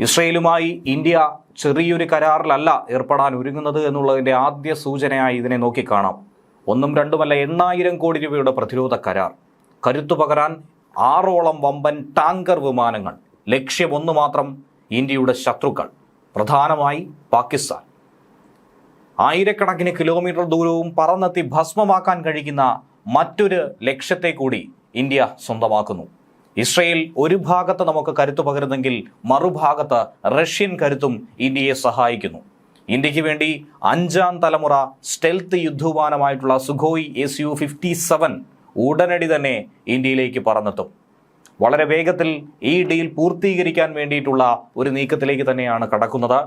ഇസ്രയേലുമായി India ചെറിയൊരു കരാറിലല്ല ഏർപ്പെടാൻ ഒരുങ്ങുന്നത് എന്നുള്ളതിൻ്റെ ആദ്യ സൂചനയായി ഇതിനെ നോക്കിക്കാണാം. ഒന്നും രണ്ടുമല്ല, 8,000 കോടി രൂപയുടെ പ്രതിരോധ കരാർ, കരുത്തു പകരാൻ 6ഓളം വമ്പൻ ടാങ്കർ വിമാനങ്ങൾ. ലക്ഷ്യം ഒന്ന് മാത്രം, ഇന്ത്യയുടെ ശത്രുക്കൾ, പ്രധാനമായി പാകിസ്ഥാൻ. ആയിരക്കണക്കിന് കിലോമീറ്റർ ദൂരവും പറന്നെത്തി ഭസ്മമാക്കാൻ കഴിയുന്ന മറ്റൊരു ലക്ഷ്യത്തെ കൂടി ഇന്ത്യ സ്വന്തമാക്കുന്നു. ഇസ്രയേൽ ഒരു ഭാഗത്ത് നമുക്ക് കരുത്തു പകരുന്നെങ്കിൽ മറുഭാഗത്ത് റഷ്യൻ കരുത്തും ഇന്ത്യയെ സഹായിക്കുന്നു. ഇന്ത്യക്ക് വേണ്ടി 5ാം തലമുറ സ്റ്റെൽത്ത് യുദ്ധവിമാനമായിട്ടുള്ള സുഖോയ് Su-57 ഉടനടി തന്നെ ഇന്ത്യയിലേക്ക് പറന്നെത്തും. വളരെ വേഗത്തിൽ ഈ ഡീൽ പൂർത്തീകരിക്കാൻ വേണ്ടിയിട്ടുള്ള ഒരു നീക്കത്തിലേക്ക് തന്നെയാണ് കടക്കുന്നത്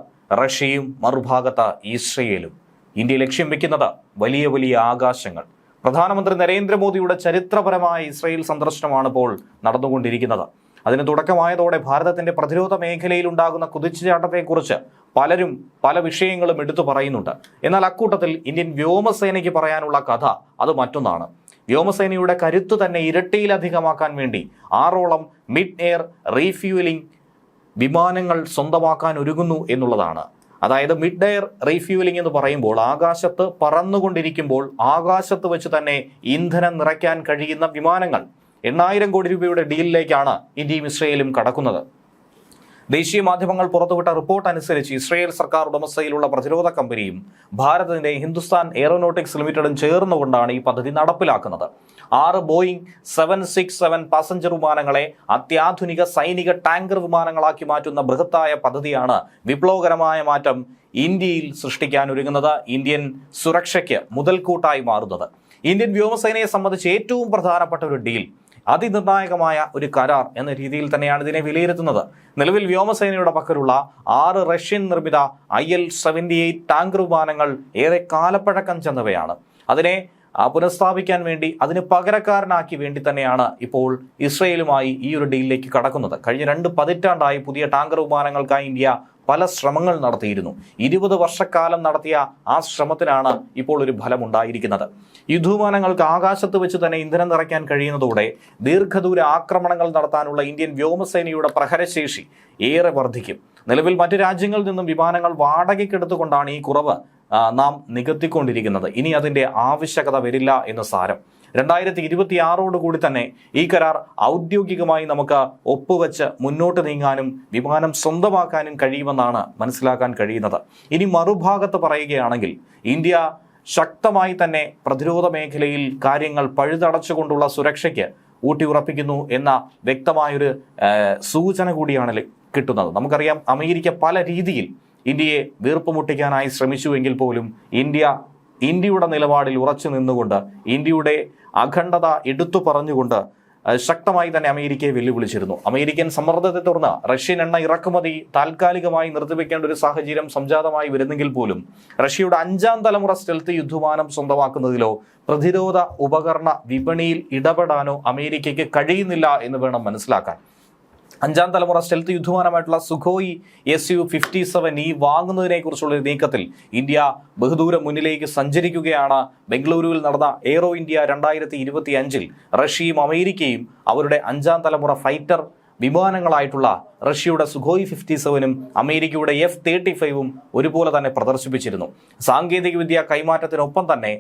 റഷ്യയും മറുഭാഗത്ത് ഇസ്രയേലും. ഇന്ത്യ ലക്ഷ്യം വെക്കുന്നത് വലിയ വലിയ ആകാശങ്ങൾ. പ്രധാനമന്ത്രി നരേന്ദ്രമോദിയുടെ ചരിത്രപരമായ ഇസ്രയേൽ സന്ദർശനമാണ് ഇപ്പോൾ നടന്നുകൊണ്ടിരിക്കുന്നത്. അതിന് തുടക്കമായതോടെ ഭാരതത്തിന്റെ പ്രതിരോധ മേഖലയിൽ ഉണ്ടാകുന്ന കുതിച്ചുചാട്ടത്തെക്കുറിച്ച് പലരും പല വിഷയങ്ങളും എടുത്തു പറയുന്നുണ്ട്. എന്നാൽ അക്കൂട്ടത്തിൽ ഇന്ത്യൻ വ്യോമസേനയ്ക്ക് പറയാനുള്ള കഥ അത് മറ്റൊന്നാണ്. വ്യോമസേനയുടെ കരുത്ത് തന്നെ ഇരട്ടിയിലധികമാക്കാൻ വേണ്ടി 6ഓളം മിഡ് എയർ റീഫ്യൂവലിംഗ് വിമാനങ്ങൾ സ്വന്തമാക്കാൻ ഒരുങ്ങുന്നു എന്നുള്ളതാണ്. അതായത് മിഡ് എയർ റീഫ്യൂവലിംഗ് എന്ന് പറയുമ്പോൾ ആകാശത്ത് പറന്നുകൊണ്ടിരിക്കുമ്പോൾ ആകാശത്ത് വെച്ച് തന്നെ ഇന്ധനം നിറയ്ക്കാൻ കഴിയുന്ന വിമാനങ്ങൾ. 8,000 കോടി രൂപയുടെ ഡീലിലേക്കാണ് ഇന്ത്യയും ഇസ്രയേലും കടക്കുന്നത്. ദേശീയ മാധ്യമങ്ങൾ പുറത്തുവിട്ട റിപ്പോർട്ട് അനുസരിച്ച് ഇസ്രയേൽ സർക്കാർ ഉടമസ്ഥയിലുള്ള പ്രതിരോധ കമ്പനിയും ഭാരതത്തിന്റെ ഹിന്ദുസ്ഥാൻ എയറോനോട്ടിക്സ് ലിമിറ്റഡും ചേർന്നുകൊണ്ടാണ് ഈ പദ്ധതി നടപ്പിലാക്കുന്നത്. 6 ബോയിങ് 767 പാസഞ്ചർ വിമാനങ്ങളെ അത്യാധുനിക സൈനിക ടാങ്കർ വിമാനങ്ങളാക്കി മാറ്റുന്ന ബൃഹത്തായ പദ്ധതിയാണ് വിപ്ലവകരമായ മാറ്റം ഇന്ത്യയിൽ സൃഷ്ടിക്കാൻ ഒരുങ്ങുന്നത്, ഇന്ത്യൻ സുരക്ഷയ്ക്ക് മുതൽക്കൂട്ടായി മാറുന്നത്. ഇന്ത്യൻ വ്യോമസേനയെ സംബന്ധിച്ച് ഏറ്റവും പ്രധാനപ്പെട്ട ഒരു ഡീൽ, അതിനിർണായകമായ ഒരു കരാർ എന്ന രീതിയിൽ തന്നെയാണ് ഇതിനെ വിലയിരുത്തുന്നത്. നിലവിൽ വ്യോമസേനയുടെ പക്കലുള്ള 6 റഷ്യൻ നിർമ്മിത IL-78 ടാങ്കർ വിമാനങ്ങൾ ഏറെ കാലപ്പഴക്കം ചെന്നവയാണ്. അതിനെ പുനഃസ്ഥാപിക്കാൻ വേണ്ടി, അതിന് പകരക്കാരനാക്കി വേണ്ടി തന്നെയാണ് ഇപ്പോൾ ഇസ്രയേലുമായി ഈ ഒരു ഡീലിലേക്ക് കടക്കുന്നത്. കഴിഞ്ഞ 2 പതിറ്റാണ്ടായി പുതിയ ടാങ്കർ വിമാനങ്ങൾക്കായി ഇന്ത്യ പല ശ്രമങ്ങൾ നടത്തിയിരുന്നു. 20 വർഷക്കാലം നടത്തിയ ആ ശ്രമത്തിനാണ് ഇപ്പോൾ ഒരു ഫലമുണ്ടായിരിക്കുന്നത്. യുദ്ധവിമാനങ്ങൾക്ക് ആകാശത്ത് വെച്ച് തന്നെ ഇന്ധനം നിറയ്ക്കാൻ കഴിയുന്നതോടെ ദീർഘദൂര ആക്രമണങ്ങൾ നടത്താനുള്ള ഇന്ത്യൻ വ്യോമസേനയുടെ പ്രഹരശേഷി ഏറെ വർദ്ധിക്കും. നിലവിൽ മറ്റു രാജ്യങ്ങളിൽ നിന്നും വിമാനങ്ങൾ വാടകയ്ക്കെടുത്തുകൊണ്ടാണ് ഈ കുറവ് നാം നികത്തിക്കൊണ്ടിരിക്കുന്നത്. ഇനി അതിൻ്റെ ആവശ്യകത വരില്ല എന്ന് സാരം. 2026 കൂടി തന്നെ ഈ കരാർ ഔദ്യോഗികമായി നമുക്ക് ഒപ്പുവെച്ച് മുന്നോട്ട് നീങ്ങാനും വിമാനം സ്വന്തമാക്കാനും കഴിയുമെന്നാണ് മനസ്സിലാക്കാൻ കഴിയുന്നത്. ഇനി മറുഭാഗത്ത് പറയുകയാണെങ്കിൽ ഇന്ത്യ ശക്തമായി തന്നെ പ്രതിരോധ മേഖലയിൽ കാര്യങ്ങൾ പഴുതടച്ചുകൊണ്ടുള്ള സുരക്ഷയ്ക്ക് ഊട്ടിയുറപ്പിക്കുന്നു എന്ന വ്യക്തമായൊരു സൂചന കൂടിയാണ് കിട്ടുന്നത്. നമുക്കറിയാം, അമേരിക്ക പല രീതിയിൽ ഇന്ത്യയെ വീർപ്പുമുട്ടിക്കാനായി ശ്രമിച്ചുവെങ്കിൽ പോലും ഇന്ത്യയുടെ നിലപാടിൽ ഉറച്ചു നിന്നുകൊണ്ട്, ഇന്ത്യയുടെ അഖണ്ഡത എടുത്തു പറഞ്ഞുകൊണ്ട് ശക്തമായി തന്നെ അമേരിക്കയെ വെല്ലുവിളിച്ചിരുന്നു. അമേരിക്കൻ സമ്മർദ്ദത്തെ തുടർന്ന് റഷ്യൻ എണ്ണ ഇറക്കുമതി താൽക്കാലികമായി നിർത്തിവെക്കേണ്ട ഒരു സാഹചര്യം സംജാതമായി വരുന്നെങ്കിൽ പോലും റഷ്യയുടെ 5ാം തലമുറ സ്റ്റെൽത്ത് യുദ്ധവിമാനം സ്വന്തമാക്കുന്നതിലോ പ്രതിരോധ ഉപകരണ വിപണിയിൽ ഇടപെടാനോ അമേരിക്കയ്ക്ക് കഴിയുന്നില്ല എന്ന് വേണം മനസ്സിലാക്കാൻ. 5ാം തലമുറ സ്റ്റെൽത്ത് യുദ്ധവിമാനമായിട്ടുള്ള സുഖോയ് Su-57 വാങ്ങുന്നതിനെ കുറിച്ചുള്ള നീക്കത്തിൽ ഇന്ത്യ ബഹുദൂരം മുന്നിലേക്ക് സഞ്ചരിക്കുകയാണ്. ബംഗളൂരുവിൽ നടന്ന എയ്റോ ഇന്ത്യ 2025 റഷ്യയും അമേരിക്കയും അവരുടെ 5ാം തലമുറ ഫൈറ്റർ വിമാനങ്ങളായിട്ടുള്ള റഷ്യയുടെ സുഖോയ് 57ഉം അമേരിക്കയുടെ F-35ഉം ഒരുപോലെ തന്നെ പ്രദർശിപ്പിച്ചിരുന്നു. സാങ്കേതികവിദ്യ കൈമാറ്റത്തിനൊപ്പം തന്നെ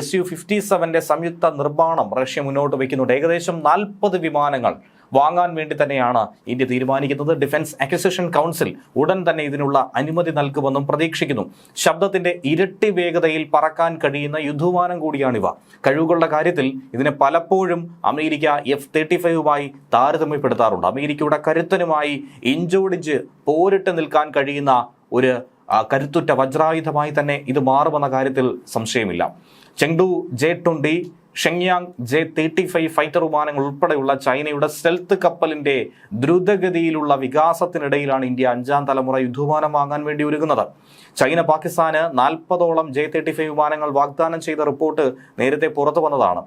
Su-57 സംയുക്ത നിർമ്മാണം റഷ്യ മുന്നോട്ട് വയ്ക്കുന്നുണ്ട്. ഏകദേശം 40 വിമാനങ്ങൾ വാങ്ങാൻ വേണ്ടി തന്നെയാണ് ഇന്ത്യ തീരുമാനിക്കുന്നത്. ഡിഫൻസ് അക്വിസിഷൻ കൗൺസിൽ ഉടൻ തന്നെ ഇതിനുള്ള അനുമതി നൽകുമെന്നും പ്രതീക്ഷിക്കുന്നു. ശബ്ദത്തിന്റെ ഇരട്ടി വേഗതയിൽ പറക്കാൻ കഴിയുന്ന യുദ്ധവിമാനം കൂടിയാണിവ. കഴിവുകളുടെ കാര്യത്തിൽ ഇതിനെ പലപ്പോഴും അമേരിക്ക F-35യുമായി താരതമ്യപ്പെടുത്താറുണ്ട്. അമേരിക്കയുടെ കരുത്തനുമായി ഇഞ്ചോടിഞ്ച് പോരിട്ട് നിൽക്കാൻ കഴിയുന്ന ഒരു കരുത്തുറ്റ വജ്രായുധമായി തന്നെ ഇത് മാറുമെന്ന കാര്യത്തിൽ സംശയമില്ല. ചെങ്ഡു J-20, ഷെങ്യാങ് J-35 ഫൈറ്റർ വിമാനങ്ങൾ ഉൾപ്പെടെയുള്ള ചൈനയുടെ സ്റ്റെൽത്ത് കപ്പലിന്റെ ദ്രുതഗതിയിലുള്ള വികാസത്തിനിടയിലാണ് ഇന്ത്യ 5ാം തലമുറ യുദ്ധവിമാനം വാങ്ങാൻ വേണ്ടി ഒരുങ്ങുന്നത്. ചൈന പാകിസ്ഥാന് 40ഓളം J-35 വിമാനങ്ങൾ വാഗ്ദാനം ചെയ്ത റിപ്പോർട്ട് നേരത്തെ പുറത്തു വന്നതാണ്.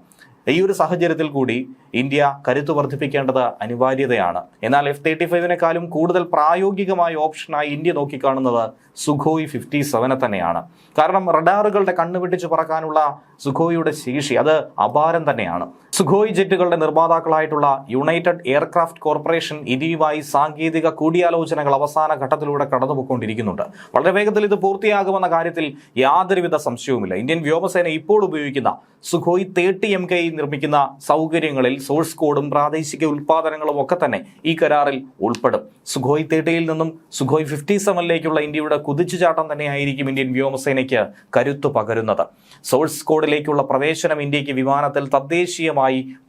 ഈ ഒരു സാഹചര്യത്തിൽ കൂടി ഇന്ത്യ കരുത്ത് വർദ്ധിപ്പിക്കേണ്ടത് അനിവാര്യതയാണ്. എന്നാൽ F-35നേക്കാളും കൂടുതൽ പ്രായോഗികമായ ഓപ്ഷനായി ഇന്ത്യ നോക്കിക്കാണുന്നത് സുഖോയ് 57 തന്നെയാണ്. കാരണം റഡാറുകളുടെ കണ്ണുവെട്ടിച്ച് പറക്കാനുള്ള സുഖോയിയുടെ ശേഷി അത് അപാരം തന്നെയാണ്. സുഖോയ് ജെറ്റുകളുടെ നിർമ്മാതാക്കളായിട്ടുള്ള യുണൈറ്റഡ് എയർക്രാഫ്റ്റ് കോർപ്പറേഷൻ ഇന്ത്യയുമായി സാങ്കേതിക കൂടിയാലോചനകൾ അവസാന ഘട്ടത്തിലൂടെ കടന്നുപോയിക്കൊണ്ടിരിക്കുന്നുണ്ട്. വളരെ വേഗത്തിൽ ഇത് പൂർത്തിയാകുമെന്ന കാര്യത്തിൽ യാതൊരുവിധ സംശയവുമില്ല. ഇന്ത്യൻ വ്യോമസേന ഇപ്പോൾ ഉപയോഗിക്കുന്ന സുഖോയ് 30 MK നിർമ്മിക്കുന്ന സൗകര്യങ്ങളിൽ സോഴ്സ് കോഡും പ്രാദേശിക ഉൽപ്പാദനങ്ങളും ഒക്കെ തന്നെ ഈ കരാറിൽ ഉൾപ്പെടും. സുഖോയ് 30യിൽ നിന്നും സുഖോയ് 57ലേക്കുള്ള ഇന്ത്യയുടെ കുതിച്ചുചാട്ടം തന്നെയായിരിക്കും ഇന്ത്യൻ വ്യോമസേനയ്ക്ക് കരുത്തു പകരുന്നത്. സോഴ്സ് കോഡിലേക്കുള്ള പ്രവേശനം ഇന്ത്യക്ക് വിമാനത്തിൽ തദ്ദേശീയമായി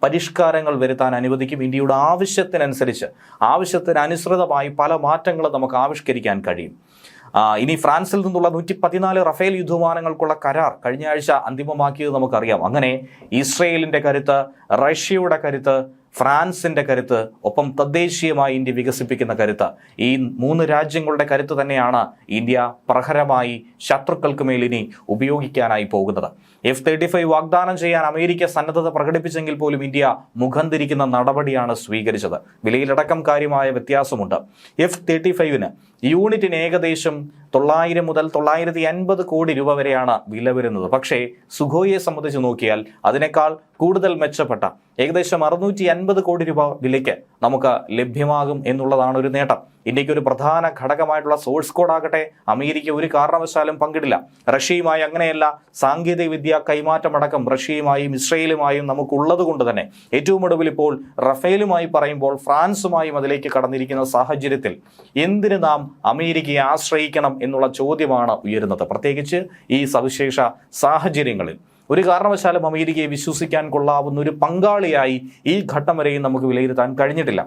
പരിഷ്കാരങ്ങൾ വരുത്താൻ അനുവദിക്കും. ഇന്ത്യയുടെ ആവശ്യത്തിനനുസൃതമായി പല മാറ്റങ്ങളും നമുക്ക് ആവിഷ്കരിക്കാൻ കഴിയും. ഇനി ഫ്രാൻസിൽ നിന്നുള്ള 114 റഫേൽ യുദ്ധവിമാനങ്ങൾക്കുള്ള കരാർ കഴിഞ്ഞ ആഴ്ച അന്തിമമാക്കിയത് നമുക്കറിയാം. അങ്ങനെ ഇസ്രയേലിന്റെ കരുത്ത്, റഷ്യയുടെ കരുത്ത്, ഫ്രാൻസിന്റെ കരുത്ത്, ഒപ്പം തദ്ദേശീയമായി ഇന്ത്യ വികസിപ്പിക്കുന്ന കരുത്ത്, ഈ 3 രാജ്യങ്ങളുടെ കരുത്ത് തന്നെയാണ് ഇന്ത്യ പ്രഹരമായി ശത്രുക്കൾക്ക് മേൽ ഇനി ഉപയോഗിക്കാനായി പോകുന്നത്. F-35 വാഗ്ദാനം ചെയ്യാൻ അമേരിക്ക സന്നദ്ധത പ്രകടിപ്പിച്ചെങ്കിൽ പോലും ഇന്ത്യ മുഖം തിരിക്കുന്ന നടപടിയാണ് സ്വീകരിച്ചത്. വിലയിലടക്കം കാര്യമായ വ്യത്യാസമുണ്ട്. F-35 യൂണിറ്റിന് ഏകദേശം 900 മുതൽ 950 കോടി രൂപ വരെയാണ് വില വരുന്നത്. പക്ഷേ സുഖോയെ സംബന്ധിച്ച് നോക്കിയാൽ അതിനേക്കാൾ കൂടുതൽ മെച്ചപ്പെട്ട ഏകദേശം 650 കോടി രൂപ വിലയ്ക്ക് നമുക്ക് ലഭ്യമാകും എന്നുള്ളതാണ് ഒരു നേട്ടം. ഇന്ത്യക്ക് ഒരു പ്രധാന ഘടകമായിട്ടുള്ള സോഴ്സ് കോഡ് ആകട്ടെ അമേരിക്ക ഒരു കാരണവശാലും പങ്കിടില്ല. റഷ്യയുമായി അങ്ങനെയല്ല. സാങ്കേതിക വിദ്യ കൈമാറ്റമടക്കം റഷ്യയുമായും ഇസ്രയേലുമായും നമുക്കുള്ളത് കൊണ്ട് തന്നെ ഏറ്റവും ഒടുവിൽ ഇപ്പോൾ റഫേലുമായി പറയുമ്പോൾ ഫ്രാൻസുമായും അതിലേക്ക് കടന്നിരിക്കുന്ന സാഹചര്യത്തിൽ എന്തിന് നാം അമേരിക്കയെ ആശ്രയിക്കണം എന്നുള്ള ചോദ്യമാണ് ഉയരുന്നത്. പ്രത്യേകിച്ച് ഈ സവിശേഷ സാഹചര്യങ്ങളിൽ ഒരു കാരണവശാലും അമേരിക്കയെ വിശ്വസിക്കാൻ കൊള്ളാവുന്ന ഒരു പങ്കാളിയായി ഈ ഘട്ടം വരെയും നമുക്ക് വിലയിരുത്താൻ കഴിഞ്ഞിട്ടില്ല.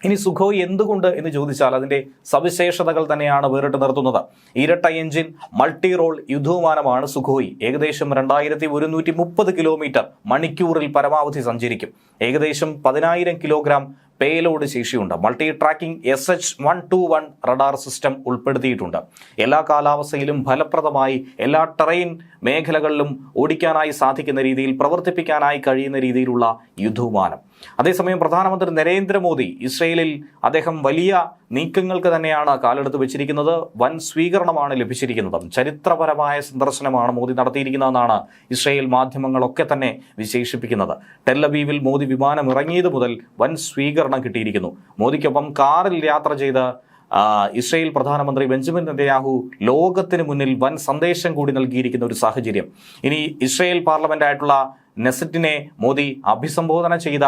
ഇനി സുഖോയ് എന്തുകൊണ്ട് എന്ന് ചോദിച്ചാൽ അതിന്റെ സവിശേഷതകൾ തന്നെയാണ് വേറിട്ട് നിർത്തുന്നത്. ഇരട്ട എഞ്ചിൻ മൾട്ടി റോൾ യുദ്ധവിമാനമാണ് സുഖോയ്. ഏകദേശം 2130 കിലോമീറ്റർ മണിക്കൂറിൽ പരമാവധി സഞ്ചരിക്കും. ഏകദേശം 10,000 കിലോഗ്രാം പേലോഡ് ശേഷിയുണ്ട്. Multi tracking SH-121 radar system ഉൾപ്പെടുത്തിയിട്ടുണ്ട്. എല്ലാ കാലാവസ്ഥയിലും ഫലപ്രദമായി എല്ലാ ടെറൈൻ മേഖലകളിലും ഓടിക്കാനായി സാധിക്കുന്ന രീതിയിൽ, പ്രവർത്തിപ്പിക്കാനായി കഴിയുന്ന രീതിയിലുള്ള യുദ്ധവിമാനം. അതേസമയം പ്രധാനമന്ത്രി നരേന്ദ്രമോദി ഇസ്രയേലിൽ അദ്ദേഹം വലിയ നീക്കങ്ങൾക്ക് തന്നെയാണ് കാലെടുത്ത് വെച്ചിരിക്കുന്നത്. വൻ സ്വീകരണമാണ് ലഭിച്ചിരിക്കുന്നത്. ചരിത്രപരമായ സന്ദർശനമാണ് മോദി നടത്തിയിരിക്കുന്നതെന്നാണ് ഇസ്രയേൽ മാധ്യമങ്ങളൊക്കെ തന്നെ വിശേഷിപ്പിക്കുന്നത്. ടെൽ-അവീവിൽ മോദി വിമാനം ഇറങ്ങിയത് മുതൽ വൻ സ്വീകരണം കിട്ടിയിരിക്കുന്നു. മോദിക്കൊപ്പം കാറിൽ യാത്ര ചെയ്ത് ഇസ്രയേൽ പ്രധാനമന്ത്രി ബെഞ്ചമിൻ നെതന്യാഹു ലോകത്തിന് മുന്നിൽ വൻ സന്ദേശം കൂടി നൽകിയിരിക്കുന്ന ഒരു സാഹചര്യം. ഇനി ഇസ്രയേൽ പാർലമെന്റായിട്ടുള്ള നെസറ്റിനെ മോദി അഭിസംബോധന ചെയ്ത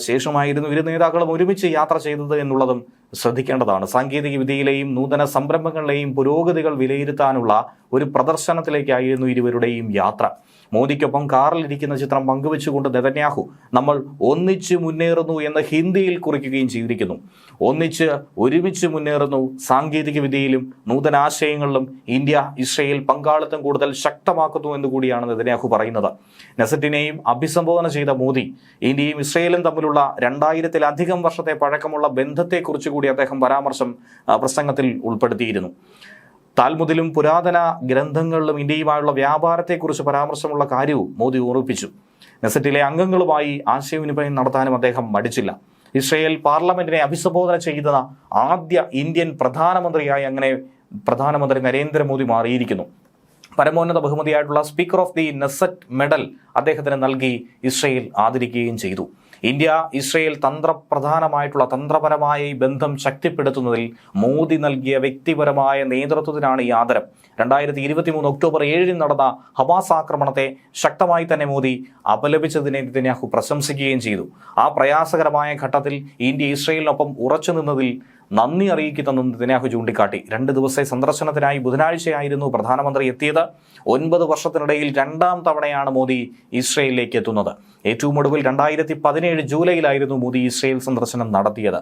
ശേഷമായിരുന്നു ഇരു നേതാക്കളും ഒരുമിച്ച് യാത്ര ചെയ്തത് എന്നുള്ളതും ശ്രദ്ധിക്കേണ്ടതാണ്. സാങ്കേതിക വിദ്യയിലെയും നൂതന സംരംഭങ്ങളിലെയും പുരോഗതികൾ വിലയിരുത്താനുള്ള ഒരു പ്രദർശനത്തിലേക്കായിരുന്നു ഇരുവരുടെയും യാത്ര. മോദിക്കൊപ്പം കാറിലിരിക്കുന്ന ചിത്രം പങ്കുവെച്ചുകൊണ്ട് നെതന്യാഹു നമ്മൾ ഒന്നിച്ച് മുന്നേറുന്നു എന്ന് ഹിന്ദിയിൽ കുറിക്കുകയും ചെയ്തിരിക്കുന്നു. ഒരുമിച്ച് മുന്നേറുന്നു. സാങ്കേതിക വിദ്യയിലും നൂതനാശയങ്ങളിലും ഇന്ത്യ ഇസ്രയേൽ പങ്കാളിത്തം കൂടുതൽ ശക്തമാക്കുന്നു എന്നുകൂടിയാണ് നെതന്യാഹു പറയുന്നത്. നെസറ്റിനെയും അഭിസംബോധന ചെയ്ത മോദി ഇന്ത്യയും ഇസ്രയേലും തമ്മിലുള്ള 2000-ലധികം വർഷത്തെ പഴക്കമുള്ള ബന്ധത്തെക്കുറിച്ച് കൂടി അദ്ദേഹം പ്രസംഗത്തിൽ ഉൾപ്പെടുത്തിയിരുന്നു. താൽമുദിലും പുരാതന ഗ്രന്ഥങ്ങളിലും ഇന്ത്യയുമായുള്ള വ്യാപാരത്തെക്കുറിച്ച് പരാമർശമുള്ള കാര്യവും മോദി ഓർമ്മിപ്പിച്ചു. നെസറ്റിലെ അംഗങ്ങളുമായി ആശയവിനിമയം നടത്താനും അദ്ദേഹം മടിച്ചില്ല. ഇസ്രയേൽ പാർലമെന്റിനെ അഭിസംബോധന ചെയ്യുന്ന ആദ്യ ഇന്ത്യൻ പ്രധാനമന്ത്രിയായി അങ്ങനെ പ്രധാനമന്ത്രി നരേന്ദ്രമോദി മാറിയിരിക്കുന്നു. പരമോന്നത ബഹുമതിയായിട്ടുള്ള speaker of the Knesset medal അദ്ദേഹത്തിന് നൽകി ഇസ്രയേൽ ആദരിക്കുകയും ചെയ്തു. ഇന്ത്യ ഇസ്രയേൽ തന്ത്രപരമായ ഈ ബന്ധം ശക്തിപ്പെടുത്തുന്നതിൽ മോദി നൽകിയ വ്യക്തിപരമായ നേതൃത്വത്തിനാണ് ഈ ആദരം. 2023 ഒക്ടോബർ 7 നടന്ന ഹമാസ് ആക്രമണത്തെ ശക്തമായി തന്നെ മോദി അപലപിച്ചതിനെ നെതന്യാഹു പ്രശംസിക്കുകയും ചെയ്തു. ആ പ്രയാസകരമായ ഘട്ടത്തിൽ ഇന്ത്യ ഇസ്രയേലിനൊപ്പം ഉറച്ചു നിന്നതിൽ നന്ദി അറിയിക്കുന്നെന്നും നെതന്യാഹു ചൂണ്ടിക്കാട്ടി. 2 ദിവസത്തെ സന്ദർശനത്തിനായി ബുധനാഴ്ചയായിരുന്നു പ്രധാനമന്ത്രി എത്തിയത്. 9 വർഷത്തിനിടയിൽ 2ാം തവണയാണ് മോദി ഇസ്രയേലിലേക്ക് എത്തുന്നത്. ഏറ്റവും ഒടുവിൽ 2017 ജൂലൈയിലായിരുന്നു മോദി ഇസ്രയേൽ സന്ദർശനം നടത്തിയത്.